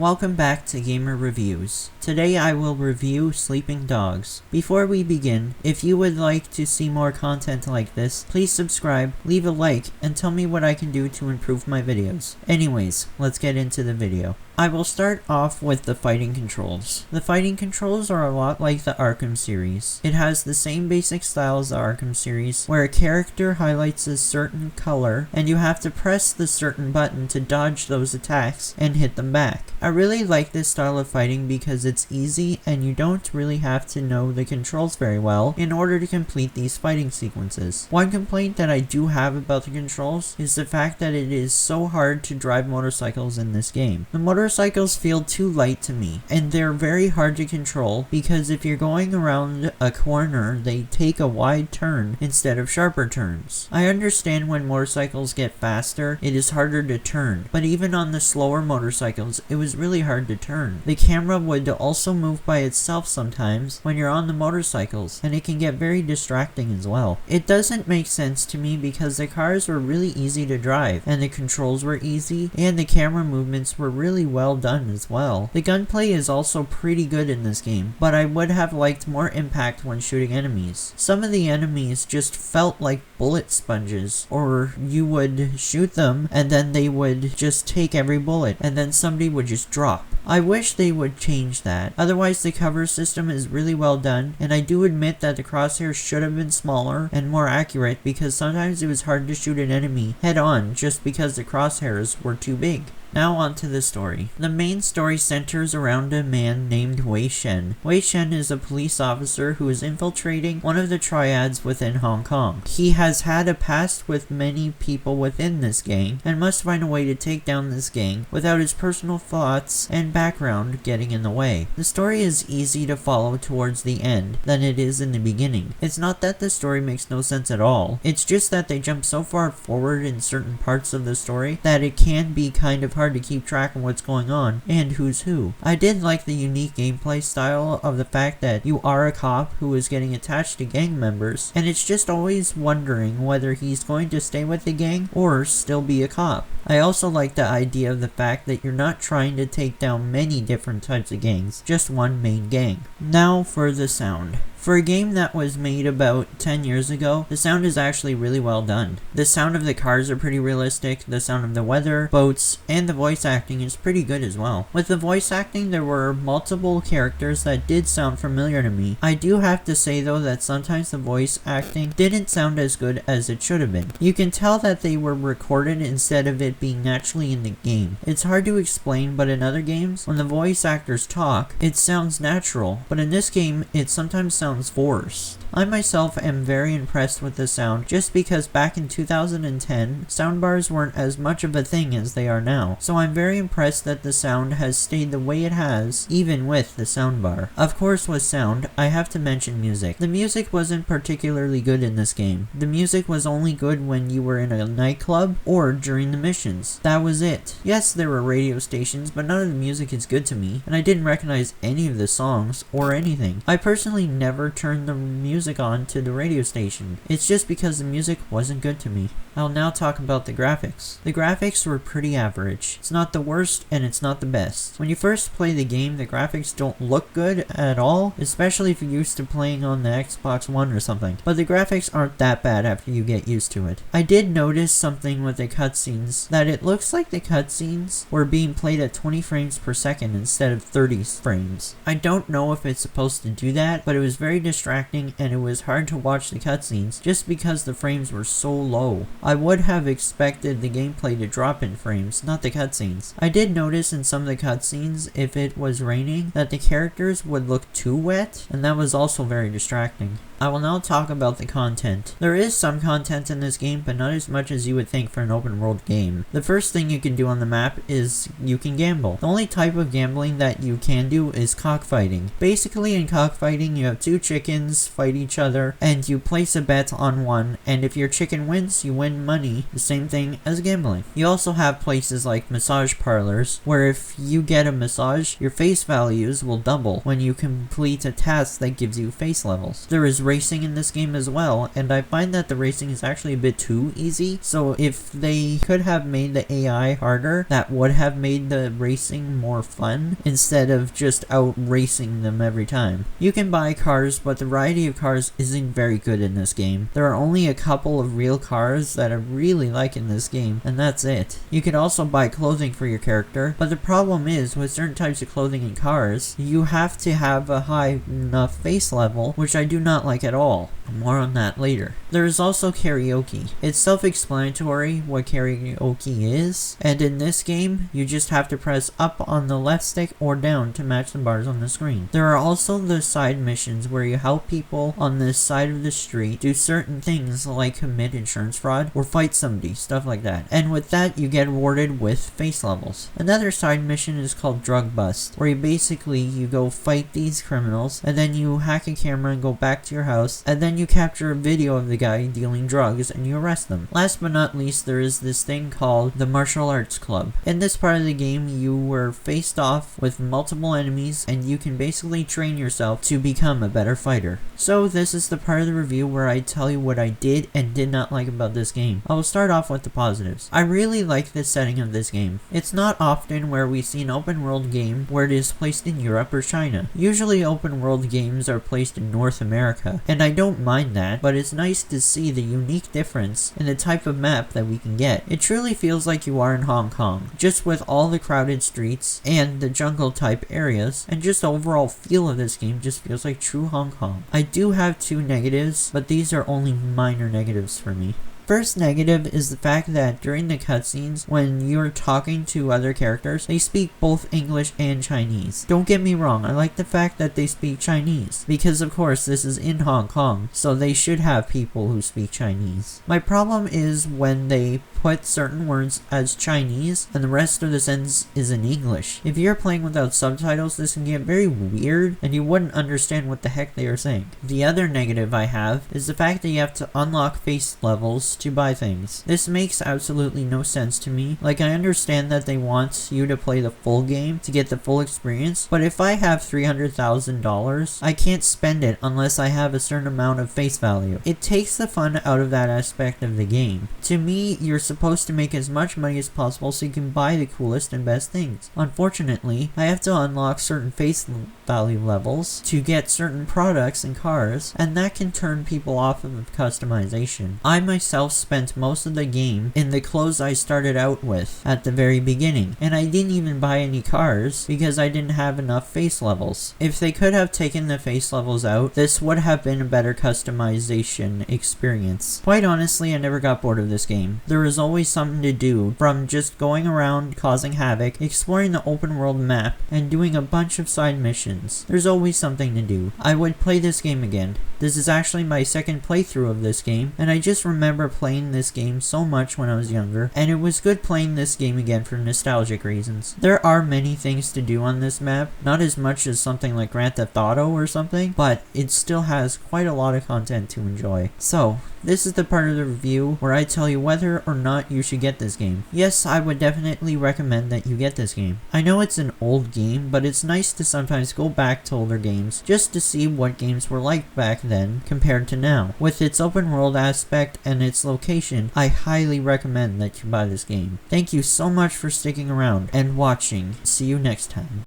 welcome back to Gamer Reviews. Today I will review Sleeping Dogs. Before we begin, if you would like to see more content like this, please subscribe, leave a like, and tell me what I can do to improve my videos. Anyways, let's get into the video. I will start off with the fighting controls. The fighting controls are a lot like the Arkham series. It has the same basic style as the Arkham series, where a character highlights a certain color, and you have to press the certain button to dodge those attacks and hit them back. I really like this style of fighting because it's easy and you don't really have to know the controls very well in order to complete these fighting sequences. One complaint that I do have about the controls is the fact that it is so hard to drive motorcycles in this game. The motorcycles feel too light to me, and they're very hard to control because if you're going around a corner, they take a wide turn instead of sharper turns. I understand when motorcycles get faster, it is harder to turn, but even on the slower motorcycles, it was really hard to turn. The camera would also move by itself sometimes when you're on the motorcycles, and it can get very distracting as well. It doesn't make sense to me because the cars were really easy to drive, and the controls were easy, and the camera movements were really well done as well. The gunplay is also pretty good in this game, but I would have liked more impact when shooting enemies. Some of the enemies just felt like bullet sponges, or you would shoot them and then they would just take every bullet, and then somebody would just drop. I wish they would change that. Otherwise, the cover system is really well done, and I do admit that the crosshairs should have been smaller and more accurate because sometimes it was hard to shoot an enemy head on just because the crosshairs were too big. Now on to the story. The main story centers around a man named Wei Shen. Wei Shen is a police officer who is infiltrating one of the triads within Hong Kong. He has had a past with many people within this gang and must find a way to take down this gang without his personal thoughts and background getting in the way. The story is easy to follow towards the end than it is in the beginning. It's not that the story makes no sense at all. It's just that they jump so far forward in certain parts of the story that it can be kind of hard to keep track of what's going on and who's who. I did like the unique gameplay style of the fact that you are a cop who is getting attached to gang members, and it's just always wondering whether he's going to stay with the gang or still be a cop. I also like the idea of the fact that you're not trying to take down many different types of gangs, just one main gang. Now for the sound. For a game that was made about 10 years ago, the sound is actually really well done. The sound of the cars are pretty realistic, the sound of the weather, boats, and the voice acting is pretty good as well. With the voice acting, there were multiple characters that did sound familiar to me. I do have to say though that sometimes the voice acting didn't sound as good as it should have been. You can tell that they were recorded instead of it being naturally in the game. It's hard to explain, but in other games, when the voice actors talk, it sounds natural, but in this game, it sometimes sounds forced. I myself am very impressed with the sound just because back in 2010, soundbars weren't as much of a thing as they are now. So I'm very impressed that the sound has stayed the way it has, even with the soundbar. Of course with sound, I have to mention music. The music wasn't particularly good in this game. The music was only good when you were in a nightclub or during the missions. That was it. Yes, there were radio stations, but none of the music is good to me, and I didn't recognize any of the songs or anything. I personally never turned the music on to the radio station. It's just because the music wasn't good to me. I'll now talk about the graphics. The graphics were pretty average. It's not the worst and it's not the best. When you first play the game, the graphics don't look good at all, especially if you're used to playing on the Xbox One or something. But the graphics aren't that bad after you get used to it. I did notice something with the cutscenes, that it looks like the cutscenes were being played at 20 frames per second instead of 30 frames. I don't know if it's supposed to do that, but it was very distracting and it was hard to watch the cutscenes just because the frames were so low. I would have expected the gameplay to drop in frames, not the cutscenes. I did notice in some of the cutscenes, if it was raining, that the characters would look too wet, and that was also very distracting. I will now talk about the content. There is some content in this game, but not as much as you would think for an open world game. The first thing you can do on the map is you can gamble. The only type of gambling that you can do is cockfighting. Basically in cockfighting, you have two chickens fight each other, and you place a bet on one, and if your chicken wins, you win win money, the same thing as gambling. You also have places like massage parlors, where if you get a massage, your face values will double when you complete a task that gives you face levels. There is racing in this game as well, and I find that the racing is actually a bit too easy, so if they could have made the AI harder, that would have made the racing more fun, instead of just out racing them every time. You can buy cars, but the variety of cars isn't very good in this game. There are only a couple of real cars that I really like in this game, and that's it. You can also buy clothing for your character, but the problem is, with certain types of clothing in cars, you have to have a high enough face level, which I do not like at all. More on that later. There is also karaoke. It's self-explanatory what karaoke is, and in this game, you just have to press up on the left stick or down to match the bars on the screen. There are also the side missions where you help people on this side of the street do certain things like commit insurance fraud or fight somebody, stuff like that. And with that, you get rewarded with face levels. Another side mission is called Drug Bust, where you go fight these criminals, and then you hack a camera and go back to your house, and then you capture a video of the guy dealing drugs and you arrest them. Last but not least, there is this thing called the Martial Arts Club. In this part of the game, you were faced off with multiple enemies, and you can basically train yourself to become a better fighter. So this is the part of the review where I tell you what I did and did not like about this game. I will start off with the positives. I really like the setting of this game. It's not often where we see an open world game where it is placed in Europe or China. Usually open world games are placed in North America, and I don't mind that, but it's nice to see the unique difference in the type of map that we can get. It truly feels like you are in Hong Kong, just with all the crowded streets and the jungle type areas, and just the overall feel of this game just feels like true Hong Kong. I do have two negatives, but these are only minor negatives for me. First negative is the fact that during the cutscenes, when you're talking to other characters, they speak both English and Chinese. Don't get me wrong, I like the fact that they speak Chinese, because of course this is in Hong Kong, so they should have people who speak Chinese. My problem is when they put certain words as Chinese and the rest of the sentence is in English. If you're playing without subtitles, this can get very weird and you wouldn't understand what the heck they are saying. The other negative I have is the fact that you have to unlock face levels to buy things. This makes absolutely no sense to me. Like, I understand that they want you to play the full game to get the full experience, but if I have $300,000, I can't spend it unless I have a certain amount of face value. It takes the fun out of that aspect of the game. To me, you're supposed to make as much money as possible so you can buy the coolest and best things. Unfortunately, I have to unlock certain face value levels to get certain products and cars, and that can turn people off of customization. I myself spent most of the game in the clothes I started out with at the very beginning, and I didn't even buy any cars because I didn't have enough face levels. If they could have taken the face levels out, this would have been a better customization experience. Quite honestly, I never got bored of this game. There is always something to do, from just going around causing havoc, exploring the open world map, and doing a bunch of side missions. There's always something to do. I would play this game again. This is actually my second playthrough of this game, and I just remember playing this game so much when I was younger, and it was good playing this game again for nostalgic reasons. There are many things to do on this map, not as much as something like Grand Theft Auto or something, but it still has quite a lot of content to enjoy. So, this is the part of the review where I tell you whether or not you should get this game. Yes, I would definitely recommend that you get this game. I know it's an old game, but it's nice to sometimes go back to older games just to see what games were like back then compared to now. With its open world aspect and its location, I highly recommend that you buy this game. Thank you so much for sticking around and watching. See you next time.